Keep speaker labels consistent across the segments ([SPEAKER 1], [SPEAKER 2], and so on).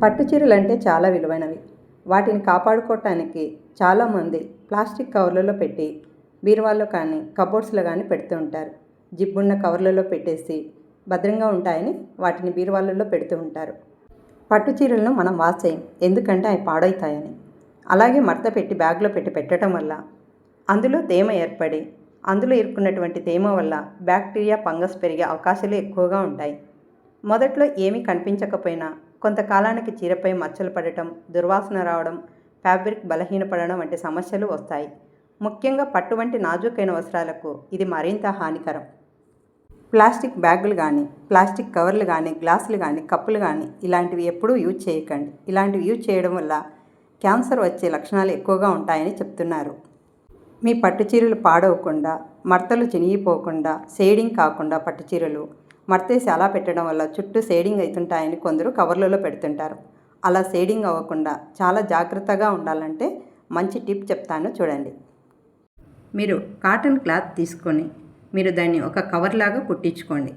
[SPEAKER 1] పట్టు చీరలు అంటే చాలా విలువైనవి. వాటిని కాపాడుకోవటానికి చాలామంది ప్లాస్టిక్ కవర్లలో పెట్టి బీరువాలో కానీ కబోర్డ్స్లో కానీ పెడుతూ ఉంటారు. జిబ్బున్న కవర్లలో పెట్టేసి భద్రంగా ఉంటాయని వాటిని బీరువాలలో పెడుతూ ఉంటారు. పట్టు చీరలను మనం వాష్ చేయం, ఎందుకంటే అవి పాడవుతాయని. అలాగే మడత పెట్టి బ్యాగ్లో పెట్టి పెట్టడం వల్ల అందులో తేమ ఏర్పడి అందులో ఇరుక్కున్నటువంటి తేమ వల్ల బ్యాక్టీరియా ఫంగస్ పెరిగే అవకాశాలు ఎక్కువగా ఉంటాయి. మొదట్లో ఏమీ కనిపించకపోయినా కొంతకాలానికి చీరపై మచ్చలు పడటం, దుర్వాసన రావడం, ఫ్యాబ్రిక్ బలహీనపడడం వంటి సమస్యలు వస్తాయి. ముఖ్యంగా పట్టు వంటి నాజూకైన వస్త్రాలకు ఇది మరింత హానికరం. ప్లాస్టిక్ బ్యాగులు కానీ, ప్లాస్టిక్ కవర్లు కానీ, గ్లాసులు కానీ, కప్పులు కానీ ఇలాంటివి ఎప్పుడూ యూజ్ చేయకండి. ఇలాంటివి యూజ్ చేయడం వల్ల క్యాన్సర్ వచ్చే లక్షణాలు ఎక్కువగా ఉంటాయని చెప్తున్నారు. మీ పట్టు చీరలు పాడవకుండా, మడతలు చినిగిపోకుండా, షేడింగ్ కాకుండా పట్టు చీరలు మడతేసి అలా పెట్టడం వల్ల చుట్టూ షేడింగ్ అవుతుంటాయని కొందరు కవర్లలో పెడుతుంటారు. అలా షేడింగ్ అవ్వకుండా చాలా జాగ్రత్తగా ఉండాలంటే మంచి టిప్ చెప్తాను చూడండి. మీరు కాటన్ క్లాత్ తీసుకొని మీరు దాన్ని ఒక కవర్ లాగా కుట్టించుకోండి.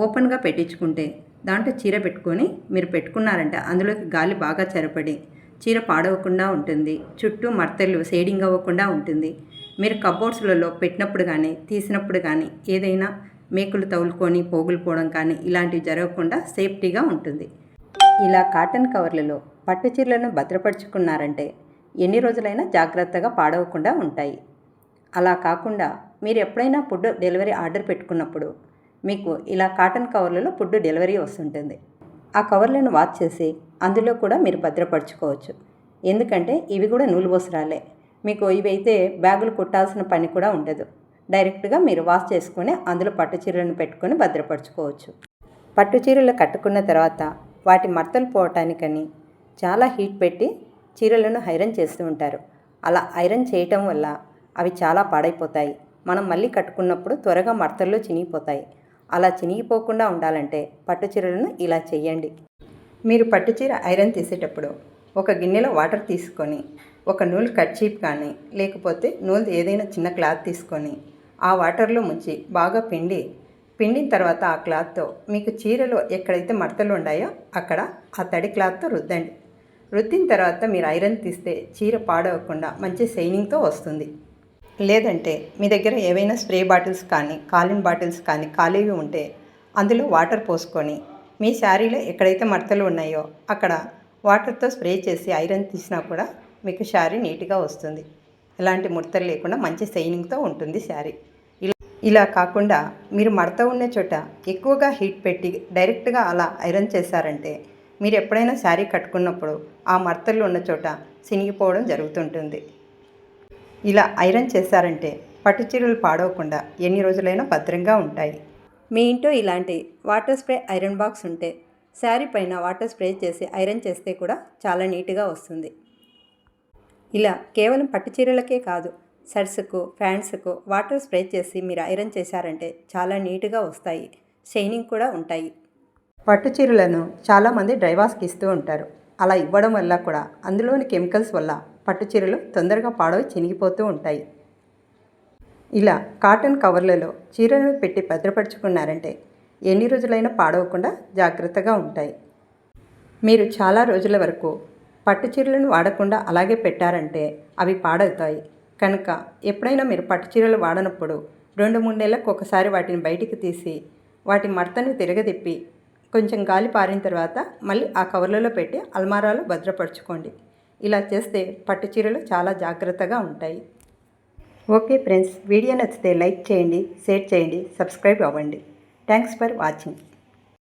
[SPEAKER 1] ఓపెన్గా పెట్టించుకుంటే దాంట్లో చీర పెట్టుకొని మీరు పెట్టుకున్నారంటే అందులోకి గాలి బాగా చొరబడి చీర పాడవకుండా ఉంటుంది. చుట్టూ మడతలు షేడింగ్ అవ్వకుండా ఉంటుంది. మీరు కబోర్డ్స్లలో పెట్టినప్పుడు కానీ, తీసినప్పుడు కానీ ఏదైనా మేకులు తగులుకొని పోగులు పోవడం కానీ ఇలాంటివి జరగకుండా సేఫ్టీగా ఉంటుంది. ఇలా కాటన్ కవర్లలో పట్టు చీరలను భద్రపరుచుకున్నారంటే ఎన్ని రోజులైనా జాగ్రత్తగా పాడవకుండా ఉంటాయి. అలా కాకుండా మీరు ఎప్పుడైనా ఫుడ్ డెలివరీ ఆర్డర్ పెట్టుకున్నప్పుడు మీకు ఇలా కాటన్ కవర్లలో ఫుడ్ డెలివరీ వస్తుంటుంది. ఆ కవర్లను వాష్ చేసి అందులో కూడా మీరు భద్రపరచుకోవచ్చు. ఎందుకంటే ఇవి కూడా నూలు వస్త్రాలే. మీకు ఇవైతే బ్యాగులు కుట్టాల్సిన పని కూడా ఉండదు. డైరెక్ట్గా మీరు వాష్ చేసుకొని అందులో పట్టు చీరలను పెట్టుకొని భద్రపరచుకోవచ్చు. పట్టు చీరలు కట్టుకున్న తర్వాత వాటి మడతలు పోవటానికని చాలా హీట్ పెట్టి చీరలను ఐరన్ చేస్తూ ఉంటారు. అలా ఐరన్ చేయటం వల్ల అవి చాలా పాడైపోతాయి. మనం మళ్ళీ కట్టుకున్నప్పుడు త్వరగా మడతల్లో చినిగిపోతాయి. అలా చినిగిపోకుండా ఉండాలంటే పట్టు చీరలను ఇలా చేయండి. మీరు పట్టు చీర ఐరన్ తీసేటప్పుడు ఒక గిన్నెలో వాటర్ తీసుకొని ఒక నూలు కర్చీఫ్ కానీ లేకపోతే నూలు ఏదైనా చిన్న క్లాత్ తీసుకొని ఆ వాటర్లో ముంచి బాగా పిండిన తర్వాత ఆ క్లాత్తో మీకు చీరలో ఎక్కడైతే మడతలు ఉన్నాయో అక్కడ ఆ తడి క్లాత్తో రుద్దండి. రుద్దిన తర్వాత మీరు ఐరన్ తీస్తే చీర పాడవకుండా మంచి షైనింగ్తో వస్తుంది. లేదంటే మీ దగ్గర ఏవైనా స్ప్రే బాటిల్స్ కానీ, కాలిన్ బాటిల్స్ కానీ ఖాళీగా ఉంటే అందులో వాటర్ పోసుకొని మీ శారీలో ఎక్కడైతే మడతలు ఉన్నాయో అక్కడ వాటర్తో స్ప్రే చేసి ఐరన్ తీసినా కూడా మీకు శారీ నీట్గా వస్తుంది. ఎలాంటి ముడతలు లేకుండా మంచి షైనింగ్తో ఉంటుంది శారీ. ఇలా కాకుండా మీరు మడత ఉన్న చోట ఎక్కువగా హీట్ పెట్టి డైరెక్ట్గా అలా ఐరన్ చేశారంటే మీరు ఎప్పుడైనా శారీ కట్టుకున్నప్పుడు ఆ మడతలు ఉన్న చోట చినిగిపోవడం జరుగుతుంటుంది. ఇలా ఐరన్ చేశారంటే పట్టు చీరలు పాడవకుండా ఎన్ని రోజులైనా భద్రంగా ఉంటాయి. మీ ఇంట్లో ఇలాంటి వాటర్ స్ప్రే ఐరన్ బాక్స్ ఉంటే శారీ పైన వాటర్ స్ప్రే చేసి ఐరన్ చేస్తే కూడా చాలా నీట్గా వస్తుంది. ఇలా కేవలం పట్టు చీరలకే కాదు, షర్ట్స్కు, ప్యాంట్స్కు వాటర్ స్ప్రే చేసి మీరు ఐరన్ చేశారంటే చాలా నీట్గా వస్తాయి. షైనింగ్ కూడా ఉంటాయి. పట్టు చీరలను చాలామంది డ్రై వాష్కి ఇస్తూ ఉంటారు. అలా ఇవ్వడం వల్ల కూడా అందులోని కెమికల్స్ వల్ల పట్టు చీరలు తొందరగా పాడవి చినిగిపోతూ ఉంటాయి. ఇలా కాటన్ కవర్లలో చీరలను పెట్టి భద్రపరుచుకున్నారంటే ఎన్ని రోజులైనా పాడవకుండా జాగ్రత్తగా ఉంటాయి. మీరు చాలా రోజుల వరకు పట్టు చీరలను వాడకుండా అలాగే పెట్టారంటే అవి పాడవుతాయి. కనుక ఎప్పుడైనా మీరు పట్టు చీరలు వాడనప్పుడు 2-3 నెలలకు ఒకసారి వాటిని బయటికి తీసి వాటి మడతను తిరగదిప్పి కొంచెం గాలి పారిన తర్వాత మళ్ళీ ఆ కవర్లలో పెట్టి అల్మారాలో భద్రపరచుకోండి. ఇలా చేస్తే పట్టు చీరలు చాలా జాగ్రత్తగా ఉంటాయి. ఓకే ఫ్రెండ్స్, వీడియో నచ్చితే లైక్ చేయండి, షేర్ చేయండి, సబ్స్క్రైబ్ అవ్వండి. Thanks for watching.